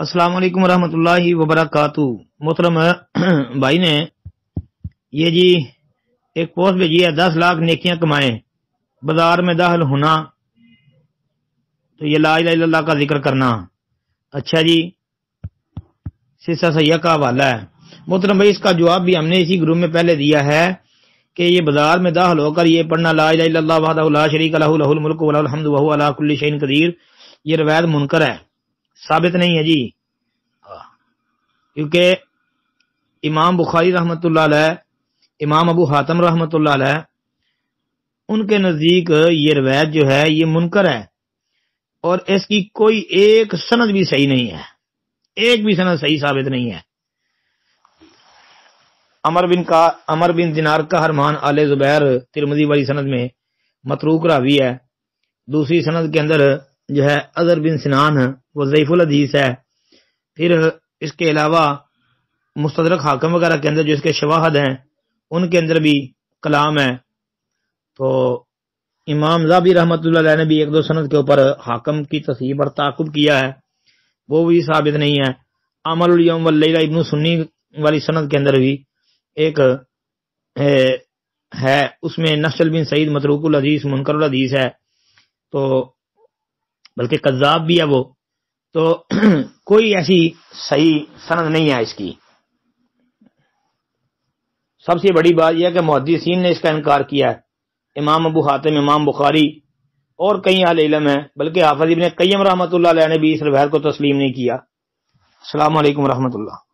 السلام علیکم ورحمۃ اللہ وبرکاتہ۔ محترم بھائی نے یہ جی ایک پوسٹ بھیجی ہے، 10 لاکھ نیکیاں کمائیں، بازار میں داخل ہونا تو یہ لا الہ الا اللہ کا ذکر کرنا۔ اچھا جی، سسا سیاح کا حوالہ ہے۔ محترم بھائی اس کا جواب بھی ہم نے اسی گروپ میں پہلے دیا ہے کہ یہ بازار میں داخل ہو کر یہ پڑھنا لا الہ الا اللہ وحدہ لا شریک لہ لہ الملک و لہ الحمد وہو علی کل شیء قدیر، یہ روایت منکر ہے، ثابت نہیں ہے جی۔ کیونکہ امام بخاری رحمۃ اللہ علیہ، امام ابو حاتم رحمۃ اللہ علیہ، ان کے نزدیک یہ روایت جو ہے یہ منکر ہے، اور اس کی کوئی ایک سند بھی صحیح نہیں ہے، ایک بھی سند صحیح ثابت نہیں ہے۔ عمر بن دینار کا حرمان آل زبیر ترمذی والی سند میں متروک راوی ہے۔ دوسری سند کے اندر جو ہے اظہر بن سنان وہ ضعیف الحدیث ہے۔ پھر اس کے علاوہ مستدرک حاکم وغیرہ کے اندر جو اس کے شواہد ہیں ان کے اندر بھی کلام ہے۔ تو امام ذہبی رحمۃ اللہ علیہ نے بھی ایک دو سند کے اوپر حاکم کی تصحیح اور تعاقب کیا ہے، وہ بھی ثابت نہیں ہے۔ عمل الیوم واللیلہ ابن سنی والی سند کے اندر بھی ایک ہے، اس میں نشل بن سعید متروک الحدیث منکر الحدیث ہے، تو بلکہ کذاب بھی ہے وہ، تو کوئی ایسی صحیح سند نہیں ہے اس کی۔ سب سے بڑی بات یہ ہے کہ محدثین نے اس کا انکار کیا ہے، امام ابو حاتم، امام بخاری اور کئی اہل علم ہیں، بلکہ حافظ ابن قیم رحمۃ اللہ علیہ نے بھی اس روایت کو تسلیم نہیں کیا۔ السلام علیکم ورحمۃ اللہ۔